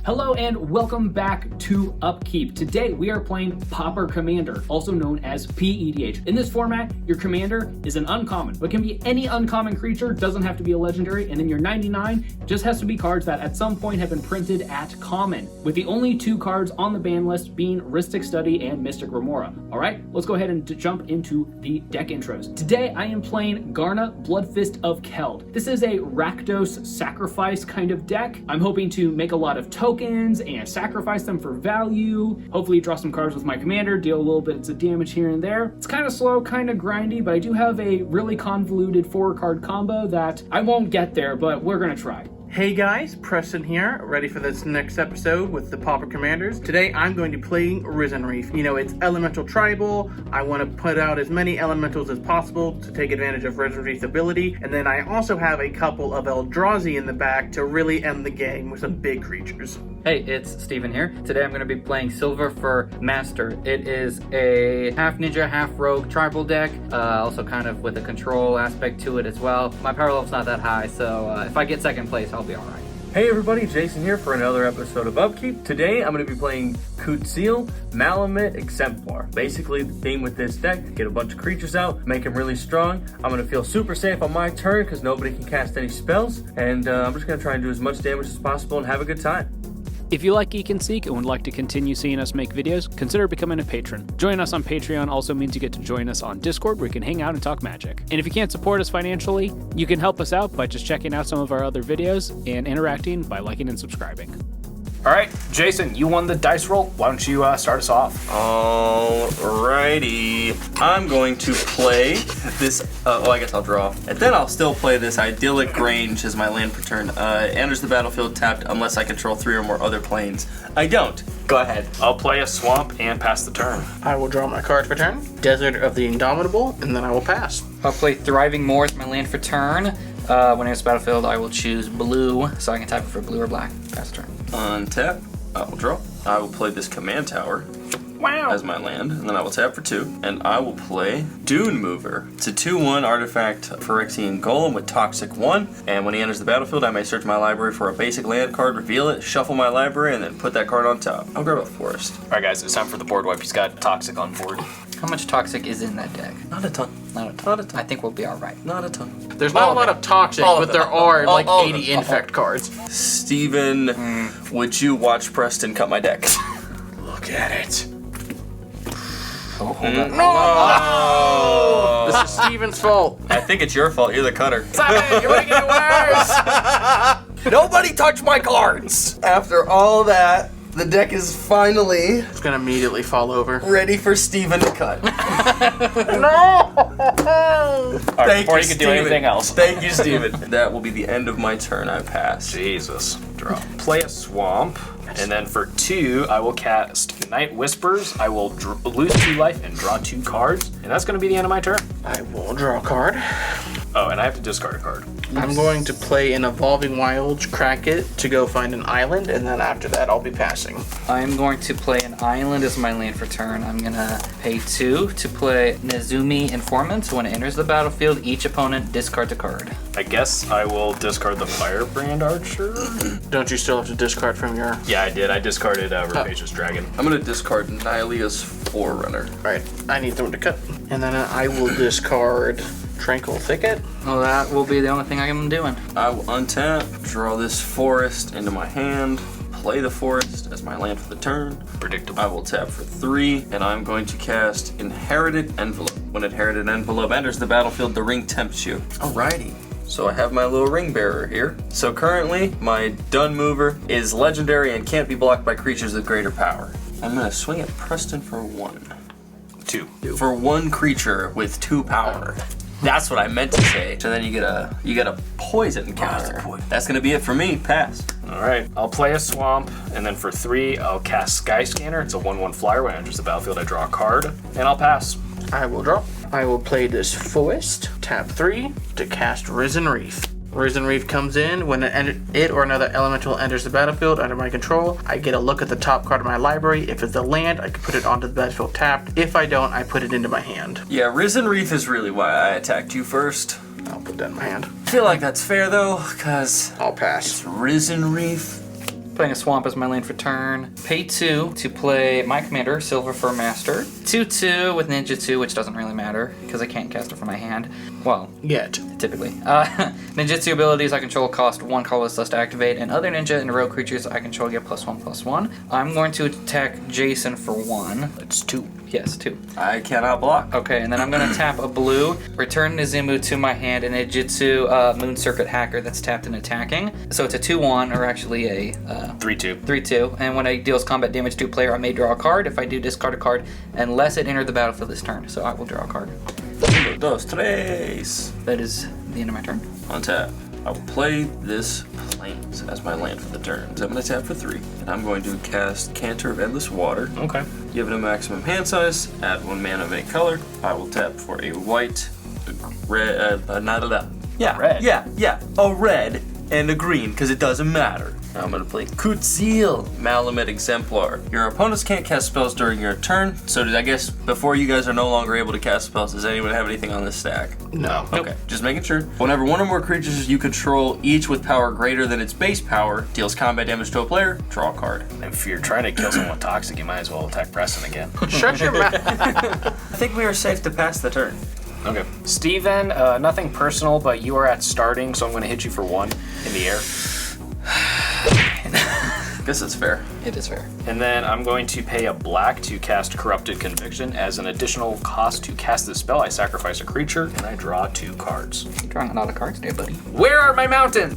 Hello and welcome back to Upkeep. Today we are playing PAUPER Commander, also known as PDH. In this format, your commander is an uncommon, but can be any uncommon creature, doesn't have to be a legendary, and then your 99 just has to be cards that at some point have been printed at common, with the only two cards on the ban list being Rhystic Study and Mystic Remora. Alright, let's go ahead and jump into the deck intros. Today I am playing Garna, Bloodfist of Keld. This is a Rakdos sacrifice kind of deck. I'm hoping to make a lot of tokens and sacrifice them for value. Hopefully draw some cards with my commander, deal a little bit of damage here and there. It's kind of slow, kind of grindy, but I do have a really convoluted 4-card combo that I won't get there, but we're gonna try. Hey guys, Preston here, ready for this next episode with the PAUPER Commanders. Today I'm going to be playing Risen Reef. You know, it's elemental tribal. I want to put out as many elementals as possible to take advantage of Risen Reef's ability, and then I also have a couple of Eldrazi in the back to really end the game with some big creatures. Hey, it's Steven here. Today I'm going to be playing Silver for Master. It is a half ninja, half rogue tribal deck, also kind of with a control aspect to it as well. My power level's not that high, so if I get second place, I'll be alright. Hey everybody, Jason here for another episode of Upkeep. Today I'm going to be playing Kutzil, Malamute, Exemplar. Basically, the theme with this deck, get a bunch of creatures out, make them really strong. I'm going to feel super safe on my turn because nobody can cast any spells, and I'm just going to try and do as much damage as possible and have a good time. If you like Geek and Seek and would like to continue seeing us make videos, consider becoming a patron. Joining us on Patreon also means you get to join us on Discord where you can hang out and talk Magic. And if you can't support us financially, you can help us out by just checking out some of our other videos and interacting by liking and subscribing. All right, Jason, you won the dice roll. Why don't you start us off? Alrighty. I'm going to play this, I guess I'll draw. And then I'll still play this Idyllic Range as my land per turn. Enters the battlefield tapped unless I control 3 or more other planes. I don't. Go ahead. I'll play a swamp and pass the turn. I will draw my card for turn, Desert of the Indomitable, and then I will pass. I'll play Thriving Moor as my land for turn. When it's battlefield, I will choose blue, so I can type it for blue or black. Pass turn. Untap. I will draw. I will play this Command Tower. Wow. As my land, and then I will tap for 2, and I will play Dune Mover. It's a 2/1 artifact Phyrexian Golem with Toxic 1, and when he enters the battlefield, I may search my library for a basic land card, reveal it, shuffle my library, and then put that card on top. I'll grab a Forest. All right, guys, it's time for the board wipe. He's got Toxic on board. How much Toxic is in that deck? Not a ton. Not a ton. Not a ton. I think we'll be alright. Not a ton. There's not a lot of Toxic, but there are like 80 Infect cards. Steven, would you watch Preston cut my deck? Look at it. Oh, hold on. No! This is Steven's fault. I think it's your fault. You're the cutter. You're making it worse! Nobody touch my cards! After all that, the deck is finally It's gonna immediately fall over. ready for Steven to cut. No! Right, before you can do anything else. Thank you, Steven. That will be the end of my turn. I pass. Jesus. Draw. Play a swamp, and then for 2, I will cast Night Whispers. I will lose 2 life and draw 2 cards, and that's going to be the end of my turn. I will draw a card. Oh, and I have to discard a card. I'm going to play an Evolving Wilds, crack it to go find an island, and then after that I'll be passing. I'm going to play an island as my land for turn. I'm gonna pay 2 to play Nezumi Informant. When it enters the battlefield, each opponent discards a card. I guess I will discard the Firebrand Archer. Don't you still have to discard from your... Yeah, I did. I discarded Rapacious Dragon. I'm going to discard Nylea's Forerunner. Alright, I need them to cut. And then I will discard Tranquil Thicket. Well, that will be the only thing I'm doing. I will untap, draw this Forest into my hand, play the Forest as my land for the turn. Predictable. I will tap for 3, and I'm going to cast Inherited Envelope. When Inherited Envelope enters the battlefield, the ring tempts you. Alrighty. So I have my little ring bearer here. So currently, my Dun Mover is legendary and can't be blocked by creatures with greater power. I'm gonna swing at Preston for 1. 2. For 1 creature with 2 power. That's what I meant to say. So then you get a poison counter. That's gonna be it for me. Pass. All right, I'll play a swamp, and then for 3, I'll cast Sky Scanner. It's a 1/1 flyer. When it enters the battlefield, I draw a card, and I'll pass. I will draw. I will play this Forest, tap 3 to cast Risen Reef. Risen Reef comes in. When it or another elemental enters the battlefield under my control, I get a look at the top card of my library. If it's a land, I can put it onto the battlefield tapped. If I don't, I put it into my hand. Yeah, Risen Reef is really why I attacked you first. I'll put that in my hand. I feel like that's fair though, because I'll pass. it's Risen Reef. Playing a swamp as my land for turn. Pay 2 to play my commander, Silver Fur Master. 2/2 with ninjutsu, which doesn't really matter because I can't cast it from my hand. Well, Yet. typically. Ninjutsu abilities I control cost 1 colorless less to activate, and other ninja and rogue creatures I control get +1/+1. I'm going to attack Jason for 1. It's 2. Yes, 2. I cannot block. Okay, and then I'm going to tap a blue, return Nizumu to my hand, and Ninjutsu Moon Circuit Hacker that's tapped and attacking. So it's a 2/1, or actually a 3/2. 3/2. And when it deals combat damage to a player, I may draw a card. If I do, discard a card, unless it entered the battlefield this turn. So I will draw a card. 1, 2, 3. That is the end of my turn. On tap. I will play this Plains as my land for the turn. So I'm going to tap for 3, and I'm going to cast Canter of Endless Water. Okay. Give it a maximum hand size, add 1 mana of any color. I will tap for a white, a red, a red and a green, because it doesn't matter. I'm gonna play Kutzil, Malamet Exemplar. Your opponents can't cast spells during your turn, so I guess before you guys are no longer able to cast spells, does anyone have anything on this stack? No. Okay, just making sure. Whenever one or more creatures you control, each with power greater than its base power, deals combat damage to a player, draw a card. If you're trying to kill someone toxic, you might as well attack Preston again. Shut your mouth. I think we are safe to pass the turn. Okay. Steven, nothing personal, but you are at starting, so I'm going to hit you for 1 in the air. Guess that's fair. It is fair. And then I'm going to pay a black to cast Corrupted Conviction. As an additional cost to cast this spell, I sacrifice a creature, and I draw 2 cards. You're drawing a lot of cards there, buddy. Where are my mountains?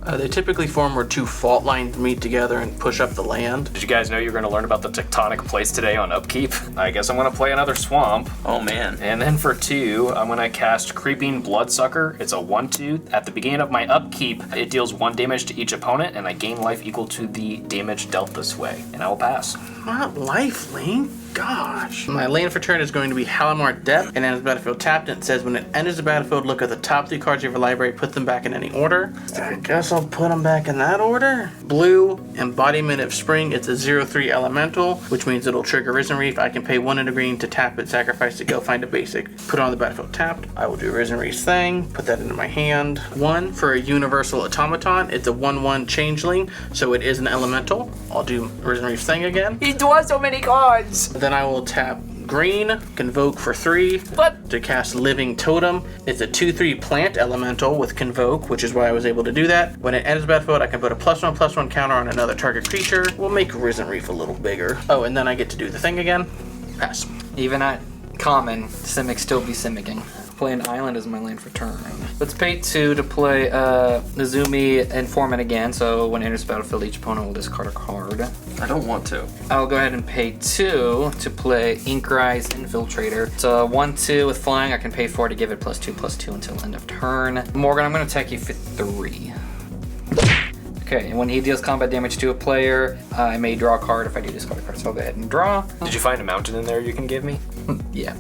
They typically form where 2 fault lines meet together and push up the land. Did you guys know you're going to learn about the tectonic plates today on Upkeep? I guess I'm going to play another swamp. Oh man. And then for 2, I'm going to cast Creeping Bloodsucker. It's a 1/2. At the beginning of my Upkeep, it deals 1 damage to each opponent, and I gain life equal to the damage dealt this way. And I will pass. Not life, Link. Gosh. My land for turn is going to be Halimar Depth, and enters the battlefield tapped, and it says when it enters the battlefield, look at the top 3 cards of your library, put them back in any order. I guess I'll put them back in that order. Blue, Embodiment of Spring. It's a 0/3 elemental, which means it'll trigger Risen Reef. I can pay 1 and a green to tap it, sacrifice to go find a basic. Put it on the battlefield tapped. I will do Risen Reef's thing, put that into my hand. 1 for a Universal Automaton. It's a 1/1 changeling, so it is an elemental. I'll do Risen Reef's thing again. He draws so many cards! Then I will tap green, Convoke for 3. What? To cast Living Totem. It's a 2/3 plant elemental with Convoke, which is why I was able to do that. When it enters the battlefield, I can put a +1/+1 counter on another target creature. We'll make Risen Reef a little bigger. Oh, and then I get to do the thing again. Pass. Even at common, Simic still be Simicking. Play an island as my land for turn. Let's pay 2 to play Nizumi Informant again, so when it enters the battlefield, each opponent will discard a card. I don't want to. I'll go ahead and pay 2 to play Inkrise Infiltrator. It's a 1/2 with flying. I can pay 4 to give it +2/+2 until end of turn. Morgan, I'm going to attack you for 3. Okay, and when he deals combat damage to a player, I may draw a card. If I do discard a card, so I'll go ahead and draw. Did you find a mountain in there you can give me? Yeah.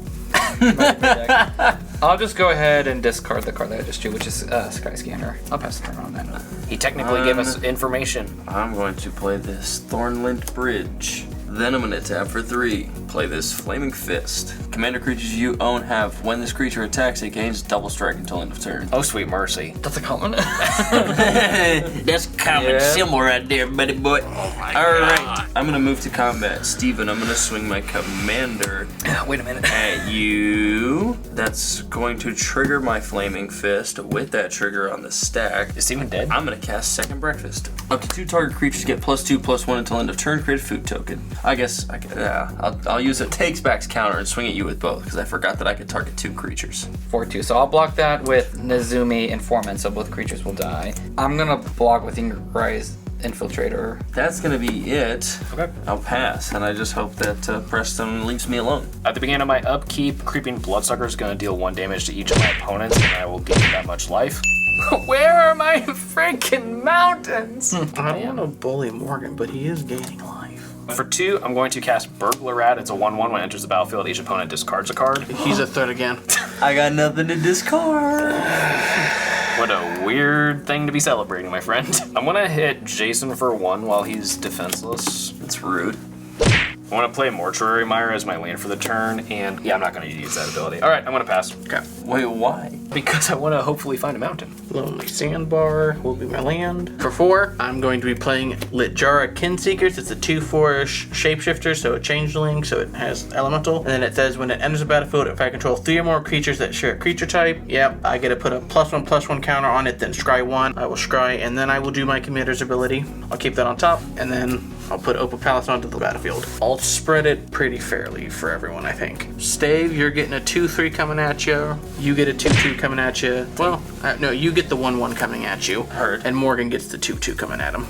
I'll just go ahead and discard the card that I just drew, which is Sky Scanner. I'll pass the turn on that. He technically gave us information. I'm going to play this Thornlint Bridge. Then I'm going to tap for 3. Play this Flaming Fist. Commander creatures you own have, when this creature attacks, it gains double strike until end of turn. Oh, sweet mercy. That's a common. That's common Yeah. symbol right there, buddy boy. Oh my Alright, God. I'm going to move to combat. Steven, I'm going to swing my commander Wait a minute. at you. That's going to trigger my Flaming Fist. With that trigger on the stack, Is Steven dead? I'm gonna cast Second Breakfast. Up to 2 target creatures get +2/+1 until end of turn. Create a food token. I guess I could. I'll use a takes back's counter and swing at you with both because I forgot that I could target 2 creatures. 4/2. So I'll block that with Nizumi Informant, so both creatures will die. I'm gonna block with Inkrise Infiltrator. That's gonna be it. Okay. I'll pass, and I just hope that Preston leaves me alone. At the beginning of my Upkeep, Creeping Bloodsucker is going to deal 1 damage to each of my opponents, and I will gain that much life. Where are my freaking mountains? I don't want to bully Morgan, but he is gaining life. For 2, I'm going to cast Burglarat. It's a 1/1. When it enters the battlefield, each opponent discards a card. He's a third again. I got nothing to discard. What a weird thing to be celebrating, my friend. I'm going to hit Jason for 1 while he's defenseless. That's rude. I want to play Mortuary Mire as my land for the turn, and yeah, I'm not going to use that ability. All right, I'm going to pass. Okay. Wait, why? Because I want to hopefully find a mountain. Lonely Sandbar will be my land. For 4, I'm going to be playing Litjara Kinseekers. It's a 2/4 shapeshifter, so a changeling, so it has elemental. And then it says when it enters the battlefield, if I control 3 or more creatures that share a creature type, yep, I get to put a +1/+1 counter on it, then scry 1. I will scry, and then I will do my commander's ability. I'll keep that on top, and then I'll put Opal Palace onto the battlefield. I'll spread it pretty fairly for everyone, I think. Stave, you're getting a 2/3 coming at you. You get a 2/2 coming at you. Well, no, you get the 1/1 coming at you. Heard. And Morgan gets the 2/2 coming at him.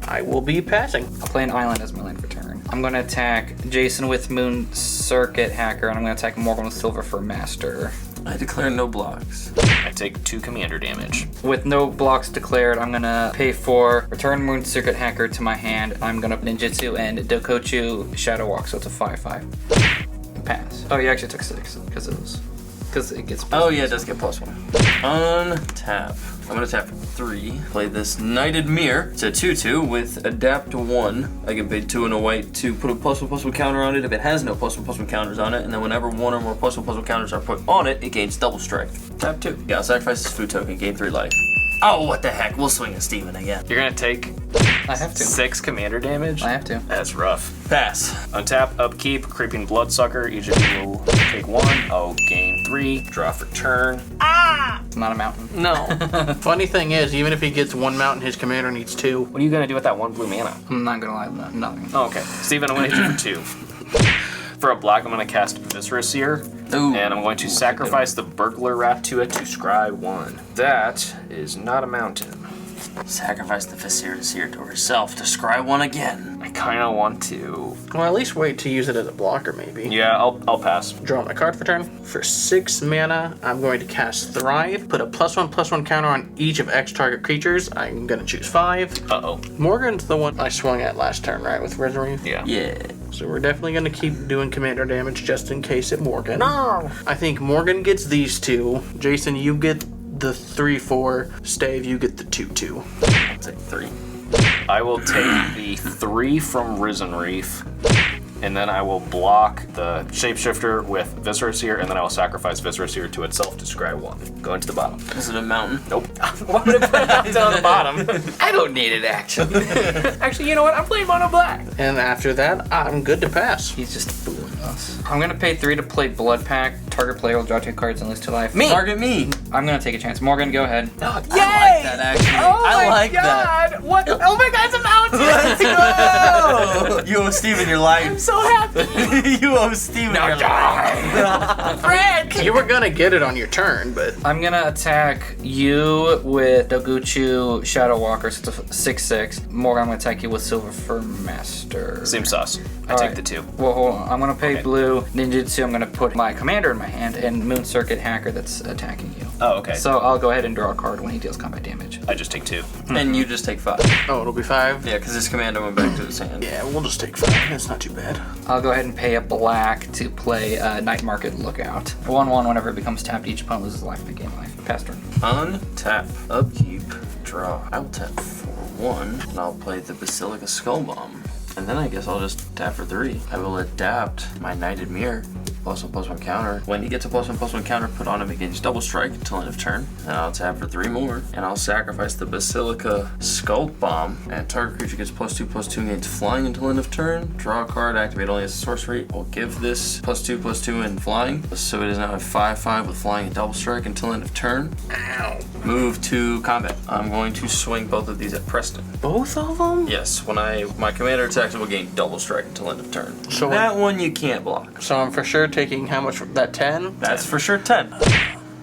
I will be passing. I'll play an island as my land for turn. I'm going to attack Jason with Moon Circuit Hacker, and I'm going to attack Morgan with Silver for Master. I declare no blocks. I take 2 commander damage. With no blocks declared, I'm gonna pay for Return Moon Circuit Hacker to my hand. I'm gonna Ninjutsu and Dokochu Shadow Walk, so it's a 5/5. Pass. Oh, you actually took 6 because it gets. Oh yeah, it does get +1. Untap. I'm gonna tap for 3. Play this Knighted Mirror. It's a 2/2 with Adapt 1. I can pay 2 and a white to put a +1/+1 counter on it if it has no +1/+1 counters on it, and then whenever 1 or more +1/+1 counters are put on it, it gains double strike. Tap 2. Yeah, I'll sacrifice this food token, gain 3 life. Oh, what the heck? We'll swing at Steven again. You're going to take I have to. 6 commander damage? I have to. That's rough. Pass. Untap, upkeep, creeping bloodsucker. Each of you will take 1. I'll gain 3. Draw for turn. It's not a mountain. No. Funny thing is, even if he gets 1 mountain, his commander needs 2. What are you going to do with that 1 blue mana? I'm not gonna lie, nothing. Oh, okay. Steven, I'm going to hit you for 2. For a black, I'm going to cast Viscera Seer. Ooh. And I'm going to sacrifice the Burglar Wrath to it to scry 1. That is not a mountain. Sacrifice the Viscera Seer to herself to scry 1 again. I kind of want to. Well, at least wait to use it as a blocker, maybe. Yeah, I'll pass. Draw my card for turn. For 6 mana, I'm going to cast Thrive. Put a +1/+1 counter on each of X target creatures. I'm going to choose 5. Uh-oh. Morgan's the one I swung at last turn, right, with Risen Reef? Yeah. Yeah. So we're definitely going to keep doing commander damage just in case at Morgan. No! I think Morgan gets these 2. Jason, you get the 3/4. Stave, you get the 2/2. I'll take 3. I will take the 3 from Risen Reef, and then I will block the Shapeshifter with Viscera Seer, and then I will sacrifice Viscera Seer to itself to scry 1. Go into the bottom. Is it a mountain? Nope. Why would I put a mountain on the bottom? I don't need it, actually. Actually, you know what? I'm playing mono black. And after that, I'm good to pass. He's just fooling us. I'm gonna pay 3 to play Blood Pact. Target player will draw 2 cards and lose 2 life. Me! Target me! I'm gonna take a chance. Morgan, go ahead. I like that, actually. I like that. What? Oh my god, it's a mountain! Let's go! You owe Steven your life. I'm so happy. You owe Steven your life. Frick! You were gonna get it on your turn, but I'm gonna attack you with Doguchu Shadow Walker, so it's a 6/6. Morgan, I'm gonna attack you with Silver for Master. Seems sus. I All take right. the 2. Well, hold on. I'm gonna pay Okay. blue Ninjutsu. I'm gonna put my commander in my hand and Moon Circuit Hacker that's attacking you. Oh, okay. So I'll go ahead and draw a card when he deals combat damage. I just take 2. And you just take 5. oh, it'll be 5. Yeah, because his commander went back to his hand. Yeah, we'll just take 5. That's not too bad. I'll go ahead and pay a black to play Night Market Lookout. 1/1 whenever it becomes tapped, each opponent loses life and gain life. Pass turn. Untap, upkeep, draw. I will tap for 1, and I'll play the Basilica Skull Bomb. And then I guess I'll just tap for 3. I will adapt my Knighted Mirror. +1/+1 counter. When he gets a +1/+1 counter put on him, it gains double strike until end of turn. And I'll tap for 3 more. And I'll sacrifice the Basilica Skull Bomb. And target creature gets +2/+2 and gains flying until end of turn. Draw a card, activate only as a sorcery. We'll give this +2/+2 in flying. So it is now a 5/5 with flying and double strike until end of turn. Ow. Move to combat. I'm going to swing both of these at Preston. Both of them? Yes, when my commander attacks, it will gain double strike until end of turn. So that one you can't block. So I'm for sure taking how much? That 10? That's for sure 10.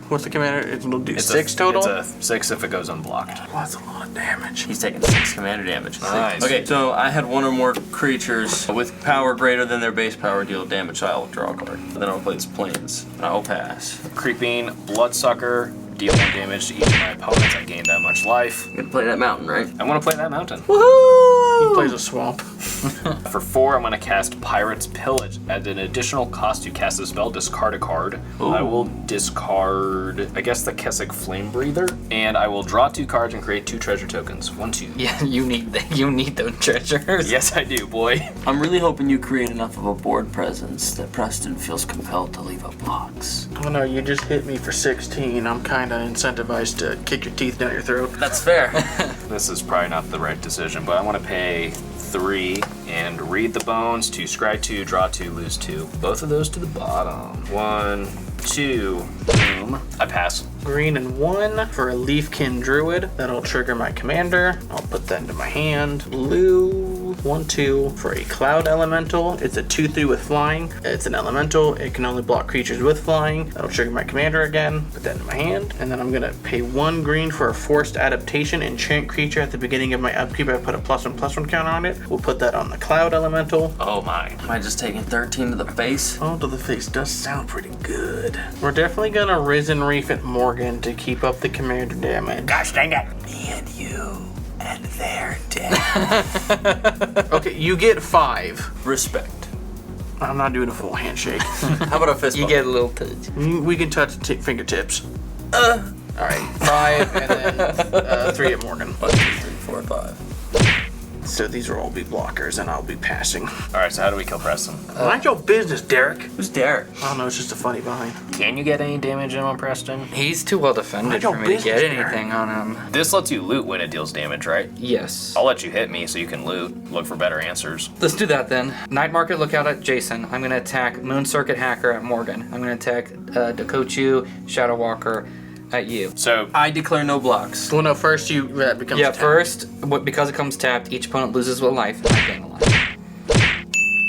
What's the commander? It'll do It's 6 total? It's a 6 if it goes unblocked. Oh, that's a lot of damage. He's taking 6 commander damage. Nice. Okay, so I had 1 or more creatures with power greater than their base power deal damage, so I'll draw a card. Then I'll play its planes, and I'll pass. Creeping Bloodsucker. Deal 1 damage to each of my opponents. I gain that much life. I'm gonna play that mountain, right? I want to play that mountain. Woohoo! He plays a swamp. For 4, I'm going to cast Pirate's Pillage. At an additional cost to cast a spell, discard a card. I will discard, I guess, the Keswick Flame Breather. And I will draw 2 cards and create 2 treasure tokens. 1, 2. Yeah, you need those treasures. Yes, I do, boy. I'm really hoping you create enough of a board presence that Preston feels compelled to leave up blocks. Oh no, you just hit me for 16. I'm kind of incentivized to kick your teeth down your throat. That's fair. This is probably not the right decision, but I want to pay 3 and read the bones to scry 2, draw 2, lose 2. Both of those to the bottom. 1, 2, boom. I pass. Green and 1 for a Leafkin Druid. That'll trigger my commander. I'll put that into my hand. Blue, 1, 2 for a Cloud Elemental. It's a 2/3 with flying. It's an elemental. It can only block creatures with flying. That'll trigger my commander again. Put that into my hand. And then I'm gonna pay 1 green for a Forced Adaptation. Enchant creature at the beginning of my upkeep. I put a +1/+1 counter on it. We'll put that on the Cloud Elemental. Oh my. Am I just taking 13 to the face? Oh, to the face does sound pretty good. We're definitely gonna Risen Reef at Morgan to keep up the commander damage. Gosh dang it. Me and you, and they're dead. Okay, you get 5. Respect. I'm not doing a full handshake. How about a fist You bump? get a little touch. We can touch fingertips. All right, 5 and then 3 at Morgan. 1, 2, 3, 4, 5. So these will all be blockers, and I'll be passing. Alright, so how do we kill Preston? Mind your business, Derek. Who's Derek? I don't know, it's just a funny vine. Can you get any damage in on Preston? He's too well defended Mind for your me to business, get Darren. anything on him. This lets you loot when it deals damage, right? Yes. I'll let you hit me so you can loot. Look for better answers. Let's do that then. Night Market Lookout at Jason. I'm going to attack Moon Circuit Hacker at Morgan. I'm going to attack Dakochu, Shadow Walker at you. So, I declare no blocks. Well, no, first that becomes Yeah, tapped. first, because it comes tapped, each opponent loses a life, and I gain a life.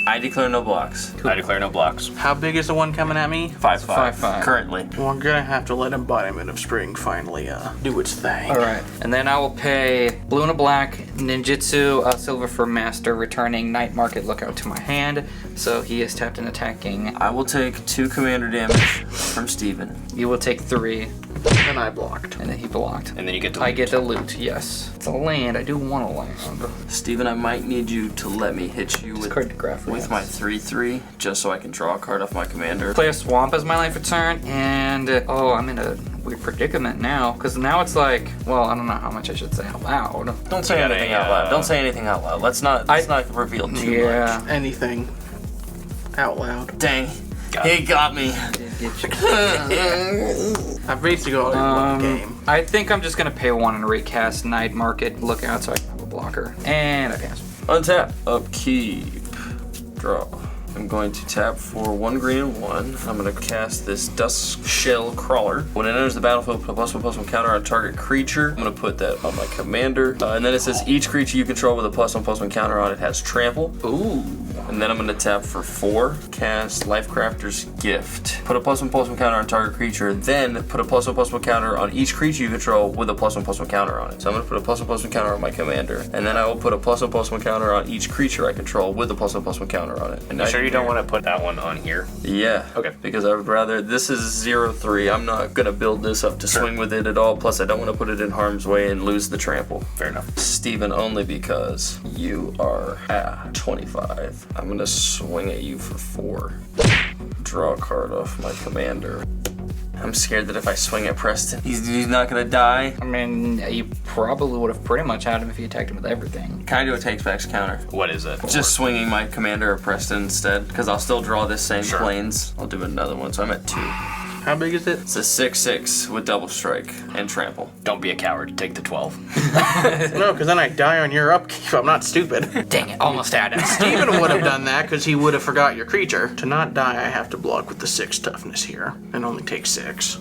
I declare no blocks. I declare no blocks. How big is the one coming at me? 5/5. 5/5. Currently. We're gonna have to let Embodiment of Spring finally do its thing. All right, and then I will pay blue and a black, ninjutsu, silver for master, returning Night Market Lookout to my hand. So he is tapped and attacking. I will take 2 commander damage from Steven. You will take 3, And I blocked. and then he blocked. And then you get to I loot. get the loot, yes. It's a land, I do want a land. Steven, I might need you to let me hit you Discard the graph. with my 3/3, just so I can draw a card off my commander. Play a swamp as my life return, and oh, I'm in a weird predicament now, because now it's like, well, I don't know how much I should say out loud. Don't say You got anything a, out loud. Don't say anything out loud. Let's not reveal too Yeah. much. Anything. Out loud. Dang. Got He got me. I've basically got one game. I think I'm just gonna pay 1 and recast Night Market Lookout so I can have a blocker, and I pass. Untap. Upkeep. Draw. I'm going to tap for 1 green and 1. I'm going to cast this Dusk Shell Crawler. When it enters the battlefield, put a +1/+1 counter on target creature. I'm going to put that on my commander. And then it says each creature you control with a +1/+1 counter on it has trample. Ooh. And then I'm going to tap for 4. Cast Lifecrafter's Gift. Put a +1/+1 counter on target creature. Then put a +1/+1 counter on each creature you control with a +1/+1 counter on it. So I'm going to put a +1/+1 counter on my commander. And then I will put a +1/+1 counter on each creature I control with a +1/+1 counter on it. And You sure you don't want to put that one on here? Yeah. Okay. Because I would rather, this is 0/3. I'm not going to build this up to swing with it at all. Plus, I don't want to put it in harm's way and lose the trample. Fair enough. Steven, only because you are at 25. I'm going to swing at you for 4. Draw a card off my commander. I'm scared that if I swing at Preston, he's not going to die. I mean, you probably would have pretty much had him if you attacked him with everything. Can I do a takes-backs counter? What is it? Just swinging my commander at Preston instead, because I'll still draw this same Sure. planes. I'll do another one, so I'm at 2. How big is it? It's a 6/6 with double strike and trample. Don't be a coward. Take the 12. No, because then I die on your upkeep. I'm not stupid. Dang it, almost had it. Steven would have done that because he would have forgot your creature. To not die, I have to block with the 6 toughness here and only take 6.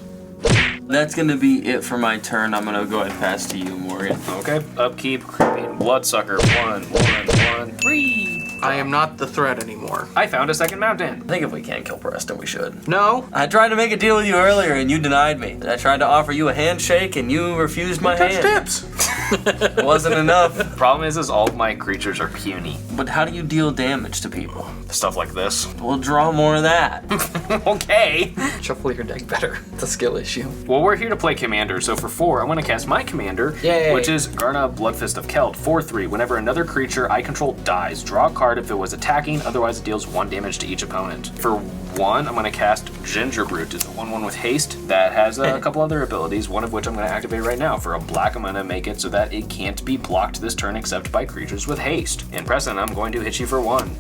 That's gonna be it for my turn. I'm gonna go ahead and pass to you, Morgan. Okay. Upkeep, creeping bloodsucker. 1, 1, 1, 3. I am not the threat anymore. I found a second mountain. I think if we can kill Preston, we should. No. I tried to make a deal with you earlier and you denied me. I tried to offer you a handshake and you refused my Touch hand. tips. Wasn't enough. Problem is all of my creatures are puny. But how do you deal damage to people? Stuff like this. We'll draw more of that. Okay. Shuffle your deck better. It's a skill issue. Well, we're here to play Commander, so for 4, I'm going to cast my Commander, Yay. which is Garna, Bloodfist of Keld. 4/3. Whenever another creature I control dies, draw a card if it was attacking, otherwise it deals 1 damage to each opponent. For 1, I'm going to cast Gingerbrute. It's a 1/1 with haste that has a couple other abilities, one of which I'm going to activate right now. For a black, I'm going to make it so that it can't be blocked this turn except by creatures with haste. And Preston, I'm going to hit you for 1.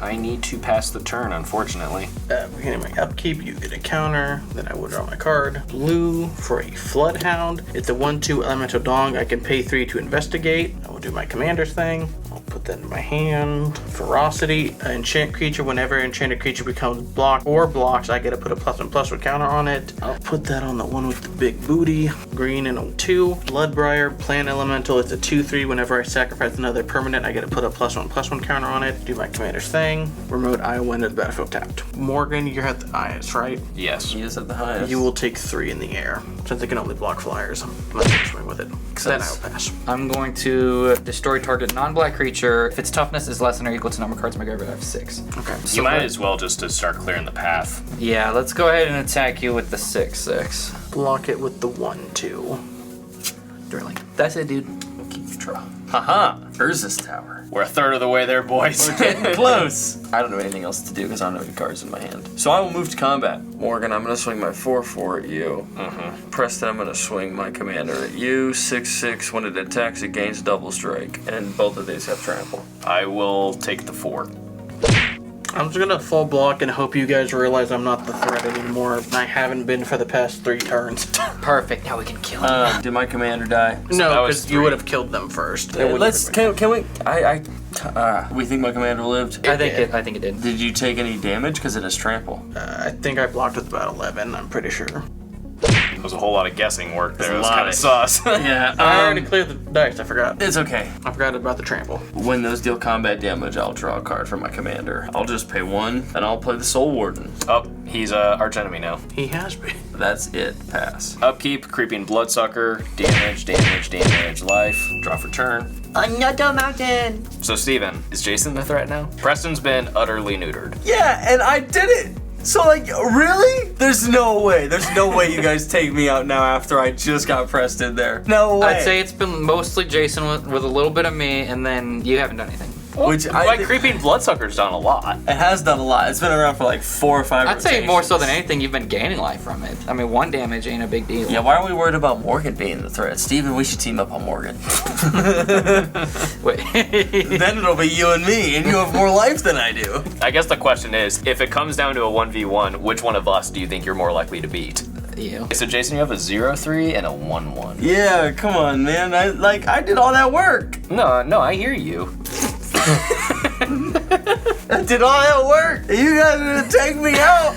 I need to pass the turn, unfortunately. Beginning my upkeep, you get a counter. Then I will draw my card. Blue for a Floodhound. It's a 1/2 elemental dog. I can pay 3 to investigate. I will do my commander's thing. I'll put that in my hand. Ferocity, an enchant creature. Whenever an enchanted creature becomes blocked or blocks, I get to put a +1/+1 counter on it. I'll put that on the one with the big booty. Green and a 2. Bloodbriar, plant elemental. It's a 2/3. Whenever I sacrifice another permanent, I get to put a +1/+1 counter on it. Do my commander's thing. Remote Iowa into the battlefield tapped. Morgan, you're at the highest, right? Yes. He is at the highest. You will take 3 in the air, since it can only block flyers. I'm not gonna swing with it. Then I will pass. I'm going to destroy target non-black creature. If its toughness is less than or equal to number of cards in my graveyard, I have 6. Okay. You might as well just to start clearing the path. Yeah, let's go ahead and attack you with the 6/6. Block it with the 1/2. Drilling. That's it, dude. Keep draw. Haha. Urza's Tower. We're a third of the way there, boys. Getting close. I don't have anything else to do because I don't have any cards in my hand. So I will move to combat. Morgan, I'm going to swing my 4/4 at you. Preston, I'm going to swing my commander at you. 6/6. When it attacks, it gains double strike. And both of these have trample. I will take the 4. I'm just gonna full block and hope you guys realize I'm not the threat anymore. I haven't been for the past 3 turns. Perfect. Now we can kill him. Did my commander die? No, that was because you 3. would have killed them first. Can we? We think my commander lived. I think it did. Did you take any damage because it has trample? I think I blocked with about 11. I'm pretty sure. There was a whole lot of guessing work there. It was lot kind of of- sus. Yeah. I already cleared the dice. I forgot. It's okay. I forgot about the trample. When those deal combat damage, I'll draw a card for my commander. I'll just pay 1, and I'll play the Soul Warden. Oh, he's a arch enemy now. He has been. That's it. Pass. Upkeep, creeping bloodsucker, damage, life, draw for turn. Another mountain. So Steven, is Jason the threat now? Preston's been utterly neutered. Yeah, and I did it. So, like, really? There's no way. There's no way you guys take me out now after I just got pressed in there. No way. I'd say it's been mostly Jason with a little bit of me, and then you haven't done anything. Which My creeping bloodsucker's done a lot. It has done a lot. It's been around for like 4 or 5 I'd say more so than rotations. anything, you've been gaining life from it. I mean, 1 damage ain't a big deal. Yeah, why are we worried about Morgan being the threat? Steven, we should team up on Morgan. Wait. Then it'll be you and me, and you have more life than I do. I guess the question is, if it comes down to a 1v1, which one of us do you think you're more likely to beat? You. So Jason, you have a 0-3 and a 1-1. Yeah, come on, man. I did all that work. No, I hear you. I did all that work. You guys are gonna take me out.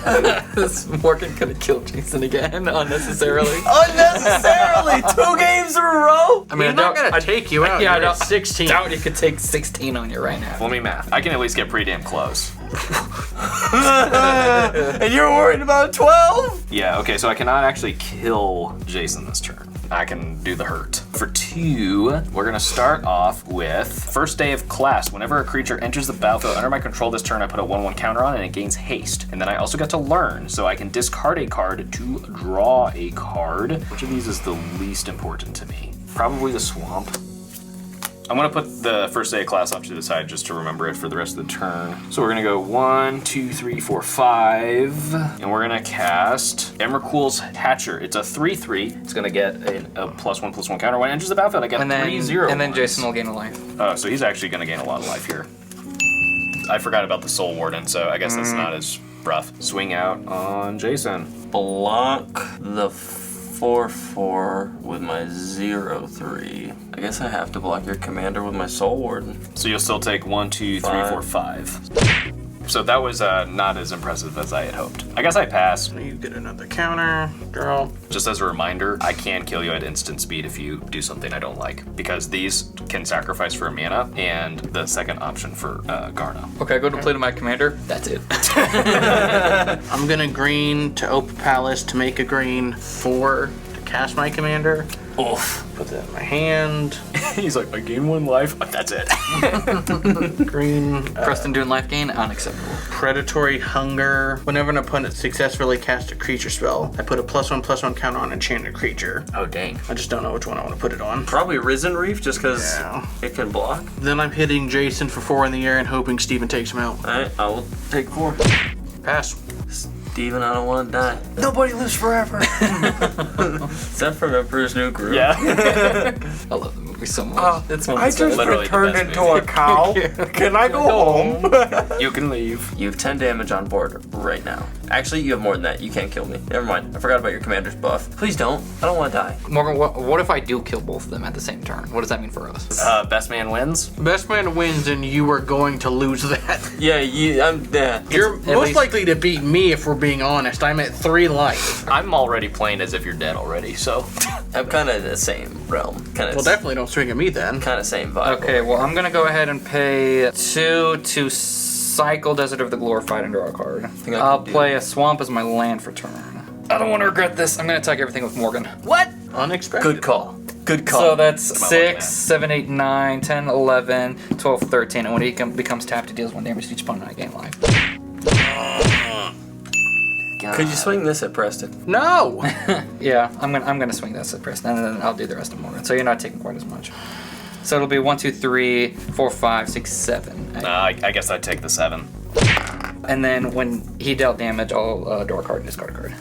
This Morgan could have killed Jason again unnecessarily. Unnecessarily. 2 games in a row. I mean, I'm not gonna take you out. Yeah, I You're at don't 16. doubt he could take 16 on you right now. Let me math. I can at least get pretty damn close. And you're worried about 12? Yeah, okay, so I cannot actually kill Jason this turn. I can do the hurt. For 2, we're gonna start off with first day of class. Whenever a creature enters the battlefield under my control this turn, I put a 1/1 counter on it and it gains haste. And then I also get to learn, so I can discard a card to draw a card. Which of these is the least important to me? Probably the swamp. I'm gonna put the first day of class off to the side just to remember it for the rest of the turn. So we're gonna go 1, 2, 3, 4, 5, and we're gonna cast Emrakul's Hatcher. It's a 3/3. It's gonna get a +1/+1 counter. When it enters the battlefield, I get And then, 3/0. and then Jason will gain a life. So he's actually gonna gain a lot of life here. I forgot about the Soul Warden, so I guess that's not as rough. Swing out on Jason. Block the 4/4 with my 0/3. I guess I have to block your commander with my Soul Warden. So you'll still take 1, 2, 3, 4, 5. So that was not as impressive as I had hoped. I guess I pass. You get another counter. Draw. Just as a reminder, I can kill you at instant speed if you do something I don't like, because these can sacrifice for a mana, and the second option for Garna. Okay, go to play to my commander. That's it. I'm gonna green to Open Palace to make a green 4 to cast my commander. Oof. Put that in my hand. He's like, I gain 1 life. That's it. Green. Preston doing life gain, unacceptable. Predatory Hunger. Whenever an opponent successfully casts a creature spell, I put a +1/+1 counter on enchanted creature. Oh, dang. I just don't know which one I want to put it on. Probably Risen Reef, just because Yeah. it can block. Then I'm hitting Jason for 4 in the air and hoping Steven takes him out. Alright, I will take 4. Pass. Steven, I don't want to die. Nobody lives forever. Is that from Emperor's New Groove? Yeah. I love the movie so much. It's I just literally turned the best into movie. a cow. Can I go home? You can leave. You have 10 damage on board right now. Actually, you have more than that. You can't kill me. Never mind. I forgot about your commander's buff. Please don't. I don't want to die. Morgan, what if I do kill both of them at the same turn? What does that mean for us? Best man wins. Best man wins, and you are going to lose that. Yeah, You're At most least- likely to beat me if we're being honest. I'm at 3 life. I'm already playing as if you're dead already, so. I'm kind of in the same realm. Well, definitely don't swing at me then. Kind of same vibe. Okay, well, I'm gonna go ahead and pay 2 to cycle Desert of the Glorified and draw a card. think I I'll can do play a swamp as my land for turn. I don't want to regret this. I'm gonna attack everything with Morgan. What? Unexpected. Good call. Good call. So that's Come on, 6, man. 7, 8, 9, 10, 11, 12, 13. And when he becomes tapped, he deals 1 damage to each opponent. I gain life. Could you swing this at Preston? No! Yeah, I'm gonna swing this at Preston, and then I'll do the rest of Morgan. So you're not taking quite as much. So it'll be 1, 2, 3, 4, 5, 6, 7. I guess I'd take the 7. And then when he dealt damage, I'll draw a card and discard a card.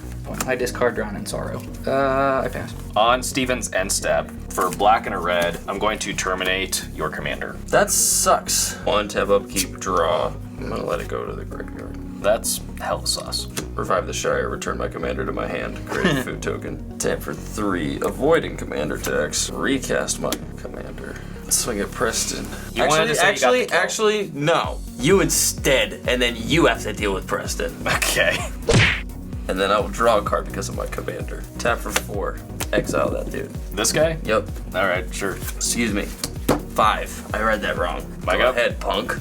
I discard Drown in Sorrow. I pass. On Steven's end step, for black and a red, I'm going to terminate your commander. That sucks. 1 tab upkeep, draw. I'm gonna let it go to the graveyard. That's hella sus. Revive the Shire, return my commander to my hand, create a food token. Tap for 3, avoiding commander tax, recast my commander. Swing at Preston. You wanted to say you got the kill. Actually, no. You instead, and then you have to deal with Preston. Okay. And then I will draw a card because of my commander. Tap for 4, exile that dude. This guy? Yep. Alright, sure. Excuse me. 5. I read that wrong. Back Go up. ahead, punk.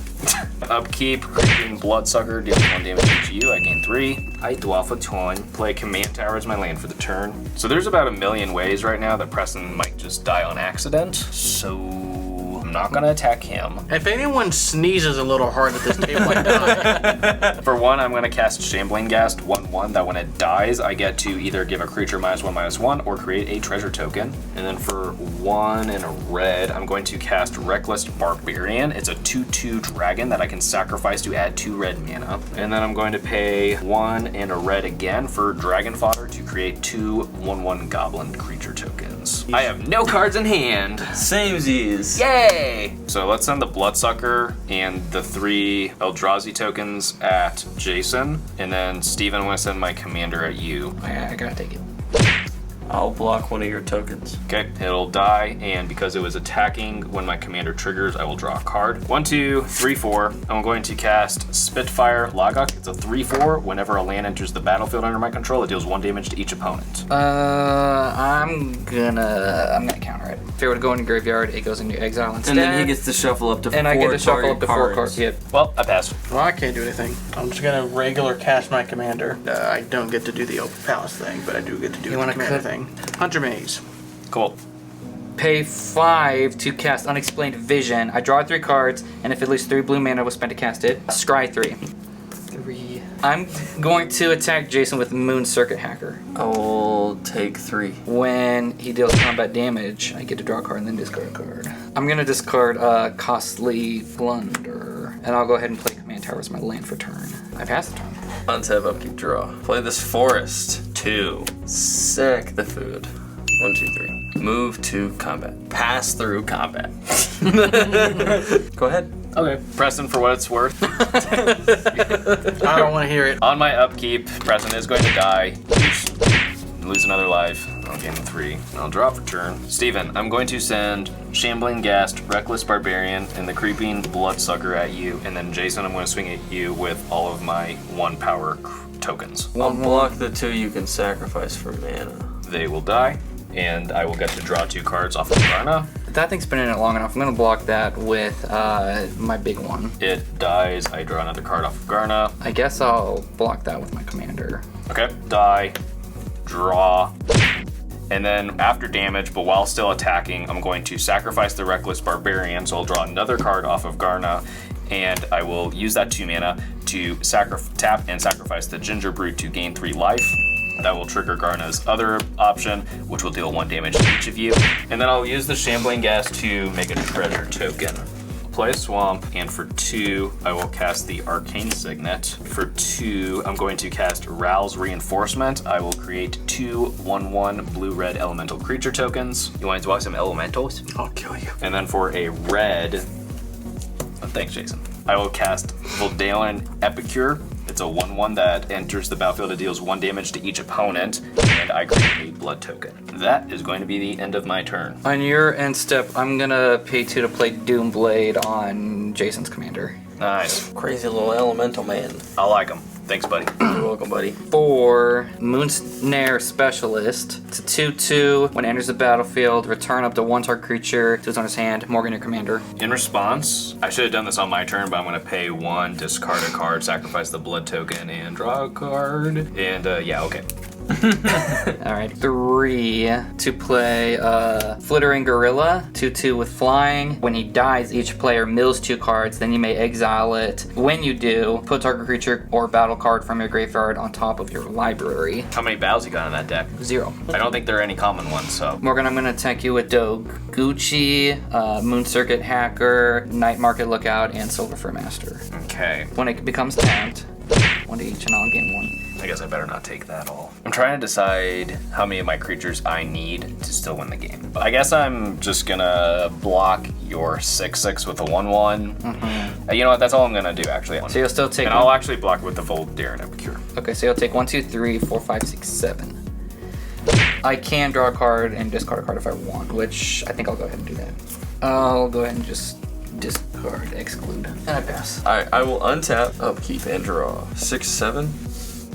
Upkeep, creeping Bloodsucker, dealing 1 damage to you. I gain 3. I dwell for turn. Play Command Tower as my land for the turn. So there's about a million ways right now that Preston might just die on accident. So I'm not gonna attack him. If anyone sneezes a little hard at this table, I die. For 1, I'm gonna cast Shambling Ghast 1/1. That when it dies, I get to either give a creature -1/-1 or create a treasure token. And then for 1 and a red, I'm going to cast Reckless Barbarian. It's a 2/2 dragon that I can sacrifice to add 2 red mana. And then I'm going to pay 1 and a red again for Dragon Fodder to create 2 1/1 goblin creature tokens. I have no cards in hand. Samesies. Yay! So let's send the Bloodsucker and the 3 Eldrazi tokens at Jason. And then Steven, I'm gonna send my commander at you. I gotta take it. I'll block one of your tokens. Okay, it'll die, and because it was attacking when my commander triggers, I will draw a card. 1, 2, 3, 4. I'm going to cast Spitfire Lagok. It's a 3/4. Whenever a land enters the battlefield under my control, it deals 1 damage to each opponent. I'm gonna counter it. If it were to go in the graveyard, it goes into exile instead. And then he gets to shuffle up to 4 and I get to shuffle up to 4 target cards. Yep. Well, I pass. Well, I can't do anything. I'm just gonna regular cast my commander. I don't get to do the Open Palace thing, but I do get to do You the wanna commander cut- thing. Hunter Maze. Cool. Pay 5 to cast Unexplained Vision. I draw 3 cards, and if at least 3 blue mana was spent to cast it, scry 3. I'm going to attack Jason with Moon Circuit Hacker. I will take 3. When he deals combat damage, I get to draw a card and then discard a card. I'm gonna discard Costly Blunder, and I'll go ahead and play Command Tower as my land for turn. I pass the turn. Untap, upkeep, draw. Play this forest. 2. Sack the food. 1, 2, 3. Move to combat. Pass through combat. Go ahead. Okay. Preston, for what it's worth, I don't want to hear it. on my upkeep, Preston is going to die. Lose another life. I'll gain 3. I'll draw for turn. Steven, I'm going to send Shambling Ghast, Reckless Barbarian, and the Creeping Bloodsucker at you. And then Jason, I'm going to swing at you with all of my 1 power tokens. I'll block the 2 you can sacrifice for mana. They will die, and I will get to draw 2 cards off of Garna. That thing's been in it long enough. I'm gonna block that with my big one. It dies, I draw another card off of Garna. I guess I'll block that with my commander. Okay, die, draw, And then after damage, but while still attacking, I'm going to sacrifice the Reckless Barbarian, so I'll draw another card off of Garna, and I will use that 2 mana to tap and sacrifice the Ginger Brute to gain 3 life. That will trigger Garna's other option, which will deal 1 damage to each of you. And then I'll use the Shambling Gas to make a treasure token. Play a Swamp, and for 2, I will cast the Arcane Signet. For 2, I'm going to cast Ral's Reinforcement. I will create 2 1/1 blue-red elemental creature tokens. You want to draw some elementals? I'll kill you. And then for a red, thanks Jason, I will cast Voldalen Epicure. It's a 1/1 that enters the battlefield and deals 1 damage to each opponent, and I create a blood token. That is going to be the end of my turn. On your end step, I'm gonna pay 2 to play Doomblade on Jason's commander. Nice. Crazy little elemental man. I like him. Thanks, buddy. You're welcome, buddy. For Moonsnare Specialist, it's a 2/2. When it enters the battlefield, return up to 1 target creature to its owner's hand. Morgan, your commander. In response, I should have done this on my turn, but I'm going to pay 1, discard a card, sacrifice the blood token, and draw a card. And yeah, okay. Alright, 3 to play Flittering Gorilla, 2/2 with flying. When he dies, each player mills 2 cards, then you may exile it. When you do, put target creature or battle card from your graveyard on top of your library. How many battles you got in that deck? 0. I don't think there are any common ones, so. Morgan, I'm gonna attack you with Doguchi, Moon Circuit Hacker, Night Market Lookout, and Silver Fur Master. Okay. When it becomes tapped, 1 to each and I'll gain 1. I guess I better not take that all. I'm trying to decide how many of my creatures I need to still win the game. I guess I'm just gonna block your 6/6 with a 1/1. You know what? That's all I'm gonna do actually. So you'll still take And I'll actually block with the Voldaren Epicure. Okay, so you'll take 1, 2, 3, 4, 5, 6, 7. I can draw a card and discard a card if I want, which I think I'll go ahead and do that. I'll go ahead and just discard, exclude, and I pass. I will untap, upkeep, and draw 6, 7.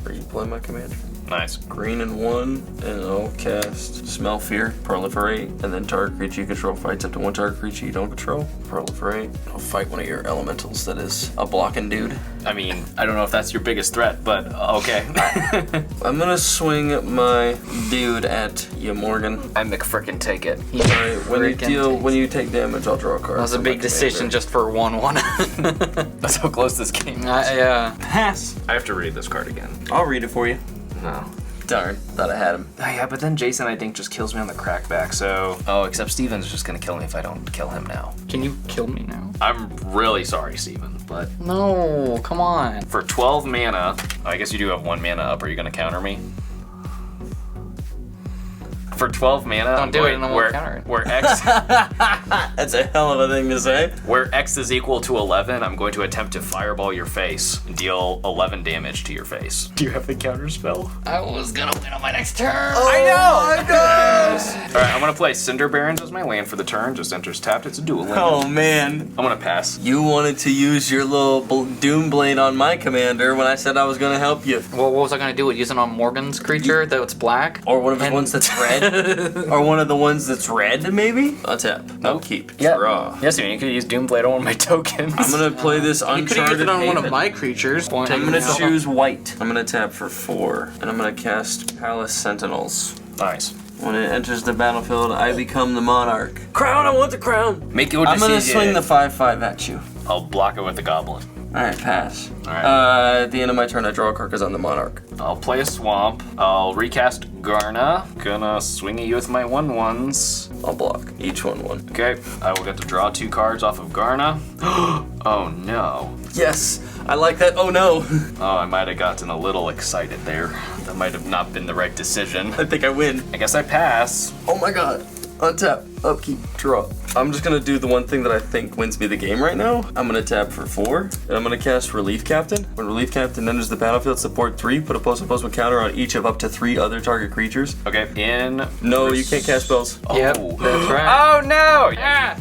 Are you playing my commander? Nice. Green and 1, and I'll cast Smell Fear, Proliferate, and then target creature you control fights up to 1 target creature you don't control. Proliferate. I'll fight one of your elementals that is a blocking dude. I mean, I don't know if that's your biggest threat, but okay. I'm gonna swing my dude at you, Morgan. I frickin' take it. Alright, when you take damage, I'll draw a card. That was a big decision just for 1/1. That's how close this game is. Yeah. Pass. I have to read this card again. I'll read it for you. No. Darn, thought I had him. Oh, yeah, but then Jason, I think, just kills me on the crackback, so... Oh, except Steven's just gonna kill me if I don't kill him now. Can you kill me now? I'm really sorry, Steven, but... No, come on. For 12 mana, I guess you do have 1 mana up. Are you gonna counter me? For 12 mana, Don't do it and I won't counter it. Where X... That's a hell of a thing to say. Where X is equal to 11, I'm going to attempt to fireball your face and deal 11 damage to your face. Do you have the counter spell? I was gonna win on my next turn. I know! Alright, I'm gonna play Cinder Barrens as my land for the turn. Just enters tapped. It's a dual land. Oh man. I'm gonna pass. You wanted to use your little Doom Blade on my commander when I said I was gonna help you. Well, what was I gonna do? Use it on Morgan's creature that's black? Or one of the ones that's red? Or one of the ones that's red, maybe? Untap. Upkeep. Draw. Yes, you could use Doomblade on one of my tokens. I'm gonna play this You could use Uncharted it on one of Haven. my creatures. Point. I'm gonna choose white. I'm gonna tap for 4, and I'm gonna cast Palace Sentinels. Nice. When it enters the battlefield, I become the monarch. Crown, I want the crown! Make your I'm decision. gonna swing the 5/5 at you. I'll block it with the goblin. Alright, pass. Alright. At the end of my turn, I draw a card because I'm the monarch. I'll play a swamp. I'll recast Garna. Gonna swing at you with my 1/1s. I'll block. Each 1/1. Okay, I will get to draw 2 cards off of Garna. Oh no. Yes! I like that. Oh no! Oh, I might have gotten a little excited there. That might have not been the right decision. I think I win. I guess I pass. Oh my god. Untap, upkeep, draw. I'm just gonna do the one thing that I think wins me the game right now. I'm gonna tap for 4, and I'm gonna cast Relief Captain. When Relief Captain enters the battlefield, support 3, put a +1/+1 counter on each of up to 3 other target creatures. Okay, in... No, you can't cast spells. Oh. Yep, that's right. Oh no! Ah.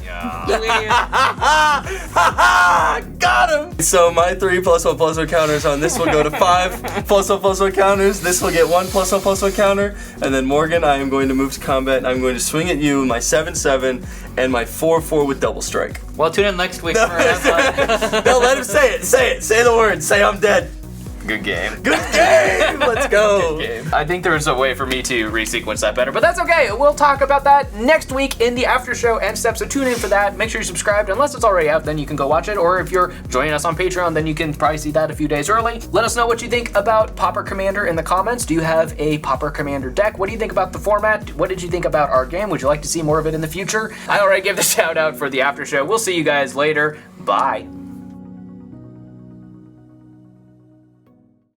Got him! So my 3 +1/+1 counters on this will go to 5 +1/+1 counters. This will get 1 +1/+1 counter. And then Morgan, I am going to move to combat, and I'm going to swing at you my 7/7 and my 4/4 with double strike. Well, tune in next week for that. No, let him say it. Say it. Say the word. Say I'm dead. Good game. Good game! Let's go! I think there's a way for me to resequence that better, but that's okay. We'll talk about that next week in the after show and stuff, so tune in for that. Make sure you're subscribed. Unless it's already out, then you can go watch it, or if you're joining us on Patreon, then you can probably see that a few days early. Let us know what you think about Pauper Commander in the comments. Do you have a Pauper Commander deck? What do you think about the format? What did you think about our game? Would you like to see more of it in the future? I already gave the shout out for the after show. We'll see you guys later. Bye.